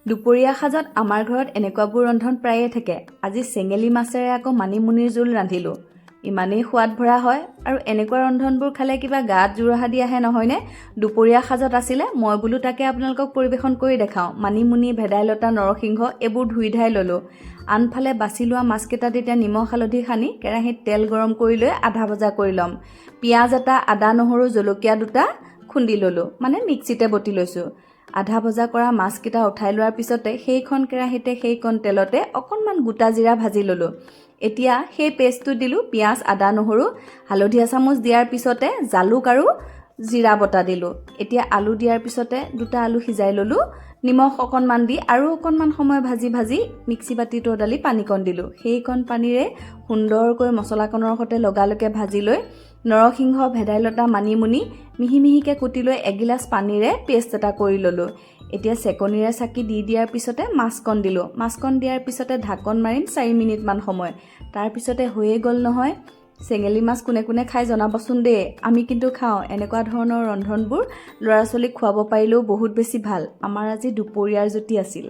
দুপৰীয়া সাজত আমাৰ ঘৰত এনেকুৱাবোৰ ৰন্ধন প্ৰায়ে থাকে। আজি চেঙেলী মাছেৰে আকৌ মানিমুনিৰ জোল ৰান্ধিলোঁ। ইমানেই সোৱাদ ভৰা হয় আৰু এনেকুৱা ৰন্ধনবোৰ খালে কিবা গাত জোৰহা দি আহে নহয়নে? দুপৰীয়া সাজত আছিলে, মই বোলো তাকে আপোনালোকক পৰিৱেশন কৰি দেখাওঁ। মানিমুনি, ভেদাইলতা, নৰসিংহ এইবোৰ ধুই ধাই ল'লোঁ। আনফালে বাছি লোৱা মাছকেইটাত এতিয়া নিমখ হালধি সানি কেৰাহীত তেল গৰম কৰি লৈ আধা ভজা কৰি ল'ম। পিঁয়াজ এটা, আদা, নহৰু, জলকীয়া দুটা খুন্দি ল'লোঁ, মানে মিক্সিতে বটি লৈছোঁ। আধা ভজা কৰা মাছকেইটা উঠাই লোৱাৰ পিছতে সেইখন কেৰাহীতে সেইকণ তেলতে অকণমান গোটা জিৰা ভাজি ল'লোঁ। এতিয়া সেই পেষ্টটো দিলোঁ। পিঁয়াজ, আদা, নহৰু, হালধি এচামুচ দিয়াৰ পিছতে জালুক আৰু জিৰা বটা দিলোঁ। এতিয়া আলু দিয়াৰ পিছতে দুটা আলু সিজাই ল'লোঁ। নিমখ অকণমান দি আৰু অকণমান সময় ভাজি মিক্সি বাতিটো অদালি পানীকণ দিলোঁ। সেইকণ পানীৰে সুন্দৰকৈ মছলাকণৰ সৈতে লগালগে ভাজি লৈ নৰসিংহ, ভেদাইলতা, মানিমুনি মিহি মিহিকৈ কুটি লৈ এগিলাচ পানীৰে পেষ্ট এটা কৰি ল'লোঁ। এতিয়া চেকনিৰে চাকি দি দিয়াৰ পিছতে মাছকণ দিলোঁ। মাছকণ দিয়াৰ পিছতে ঢাকন মাৰিম 4 মিনিটমান সময়। তাৰপিছতে হৈয়ে গ'ল নহয়। চেঙেলী মাছ কোনে কোনে খাই জনাবচোন দেই। আমি কিন্তু খাওঁ। এনেকুৱা ধৰণৰ ৰন্ধনবোৰ ল'ৰা ছোৱালীক খুৱাব পাৰিলেও বহুত বেছি ভাল। আমাৰ আজি দুপৰীয়াৰ জুতি আছিল।